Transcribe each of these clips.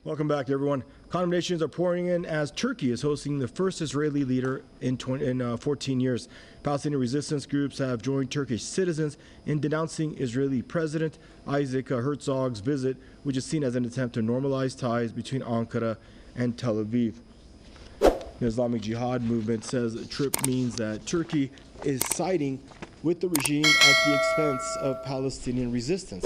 Welcome back, everyone. Condemnations are pouring in as Turkey is hosting the first Israeli leader in 14 years. Palestinian resistance groups have joined Turkish citizens in denouncing Israeli President Isaac Herzog's visit, which is seen as an attempt to normalize ties between Ankara and Tel Aviv. The Islamic Jihad movement says the trip means that Turkey is siding with the regime at the expense of Palestinian resistance.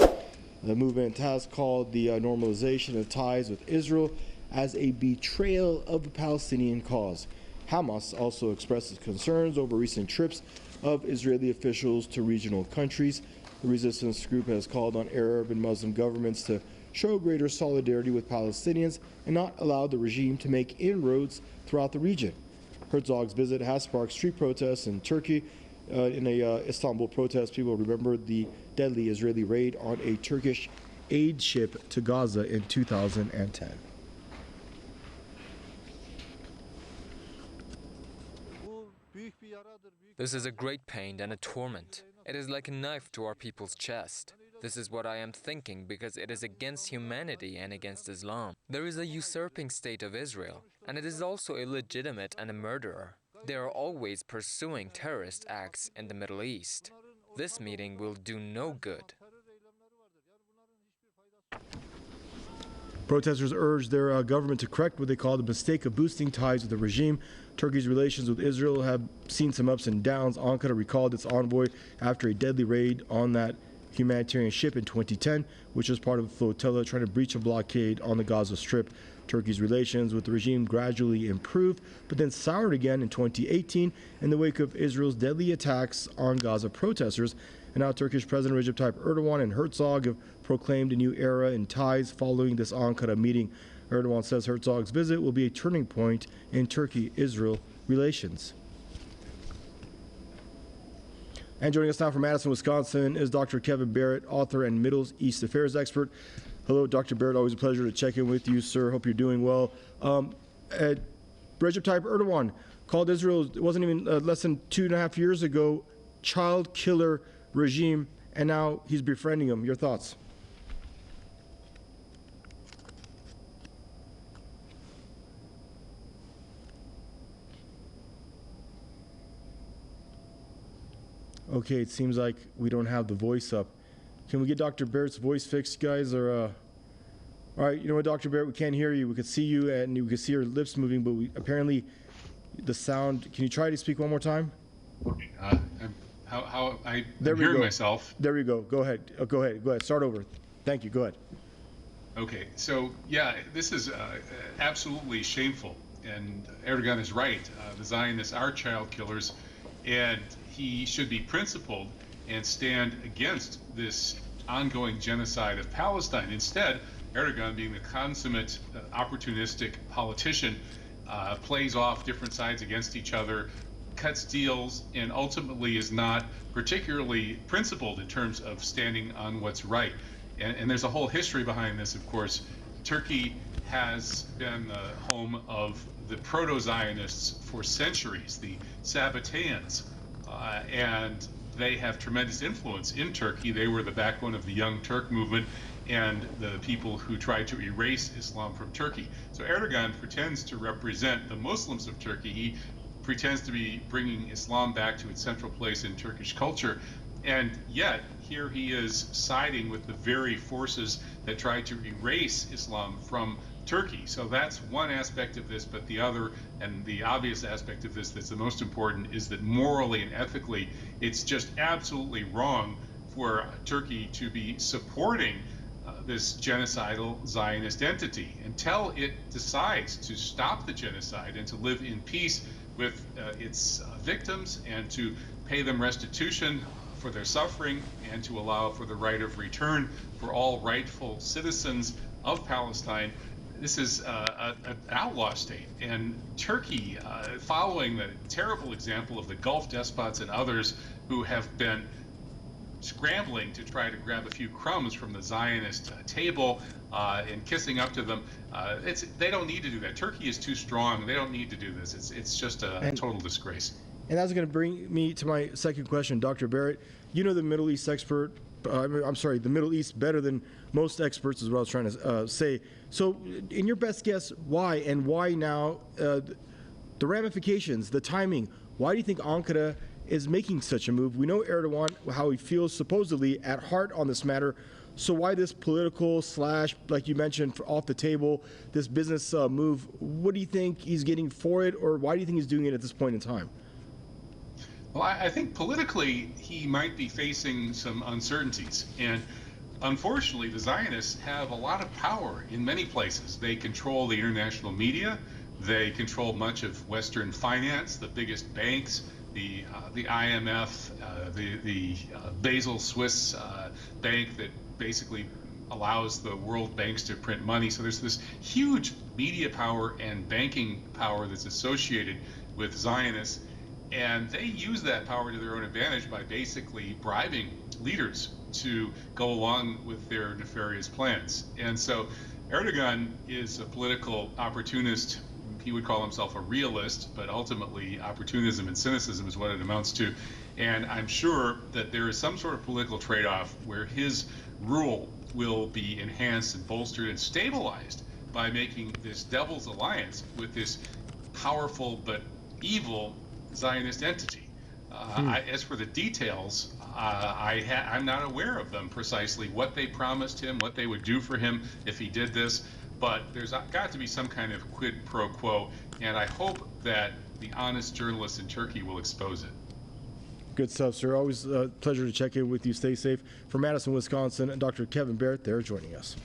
The movement has called the normalization of ties with Israel as a betrayal of the Palestinian cause. Hamas also expresses concerns over recent trips of Israeli officials to regional countries. The resistance group has called on Arab and Muslim governments to show greater solidarity with Palestinians and not allow the regime to make inroads throughout the region. Herzog's visit has sparked street protests in Turkey. In a Istanbul protest, people remembered the deadly Israeli raid on a Turkish aid ship to Gaza in 2010. This is a great pain and a torment. It is like a knife to our people's chest. This is what I am thinking because it is against humanity and against Islam. There is a usurping state of Israel, and it is also illegitimate and a murderer. They are always pursuing terrorist acts in the Middle East. This meeting will do no good. Protesters urged their government to correct what they call the mistake of boosting ties with the regime. Turkey's relations with Israel have seen some ups and downs. Ankara recalled its envoy after a deadly raid on that humanitarian ship in 2010, which was part of a flotilla trying to breach a blockade on the Gaza Strip. Turkey's relations with the regime gradually improved, but then soured again in 2018 in the wake of Israel's deadly attacks on Gaza protesters. And now Turkish President Recep Tayyip Erdogan and Herzog have proclaimed a new era in ties following this Ankara meeting. Erdogan says Herzog's visit will be a turning point in Turkey-Israel relations. And joining us now from Madison, Wisconsin is Dr. Kevin Barrett, author and Middle East affairs expert. Hello, Dr. Barrett. Always a pleasure to check in with you, sir. Hope you're doing well. Recep Tayyip Erdogan called Israel, it wasn't even less than 2.5 years ago, child killer regime, and now he's befriending them. Your thoughts? Okay, it seems like we don't have the voice up. Can we get Dr. Barrett's voice fixed, guys? Or, all right, you know what, Dr. Barrett, we can't hear you. We could see you and we could see your lips moving, but apparently the sound. Can you try to speak one more time? Okay. I'm hearing myself. There we go. Go ahead. Go ahead. Start over. Thank you. Go ahead. Okay. So yeah, this is absolutely shameful, and Erdogan is right. The Zionists are child killers, and he should be principled and stand against this ongoing genocide of Palestine. Instead, Erdogan, being the consummate opportunistic politician, plays off different sides against each other, cuts deals, and ultimately is not particularly principled in terms of standing on what's right. And there's a whole history behind this, of course. Turkey has been the home of the proto-Zionists for centuries, the Sabbateans, and they have tremendous influence in Turkey. They were the backbone of the Young Turk movement and the people who tried to erase Islam from Turkey. So Erdogan pretends to represent the Muslims of Turkey. He pretends to be bringing Islam back to its central place in Turkish culture. And yet, here he is siding with the very forces that tried to erase Islam from Turkey. So that's one aspect of this, but the other, and the obvious aspect of this that's the most important, is that morally and ethically, it's just absolutely wrong for Turkey to be supporting this genocidal Zionist entity until it decides to stop the genocide and to live in peace with its victims and to pay them restitution for their suffering and to allow for the right of return for all rightful citizens of Palestine. This is an outlaw state, and Turkey, following the terrible example of the Gulf despots and others who have been scrambling to try to grab a few crumbs from the Zionist table and kissing up to them, they don't need to do that. Turkey is too strong. They don't need to do this. It's just a total disgrace. And that's going to bring me to my second question, Dr. Barrett. You know the Middle East expert, I'm sorry, the Middle East better than most experts is what I was trying to say. So in your best guess, why, and why now, the ramifications, the timing, why do you think Ankara is making such a move? We know Erdogan, how he feels supposedly at heart on this matter. So why this political / like you mentioned, off the table, this business move? What do you think he's getting for it, or why do you think he's doing it at this point in time? Well, I think politically he might be facing some uncertainties. And unfortunately, the Zionists have a lot of power in many places. They control the international media. They control much of Western finance, the biggest banks, the IMF, the Basel Swiss bank that basically allows the world banks to print money. So there's this huge media power and banking power that's associated with Zionists, and they use that power to their own advantage by basically bribing leaders to go along with their nefarious plans. And so Erdogan is a political opportunist. He would call himself a realist, but ultimately opportunism and cynicism is what it amounts to. And I'm sure that there is some sort of political trade-off where his rule will be enhanced and bolstered and stabilized by making this devil's alliance with this powerful but evil Zionist entity. As for the details, I'm not aware of them precisely, what they promised him, what they would do for him if he did this, but there's got to be some kind of quid pro quo, and I hope that the honest journalists in Turkey will expose it. Good stuff, sir. Always a pleasure to check in with you. Stay safe. From Madison, Wisconsin, Dr. Kevin Barrett there joining us.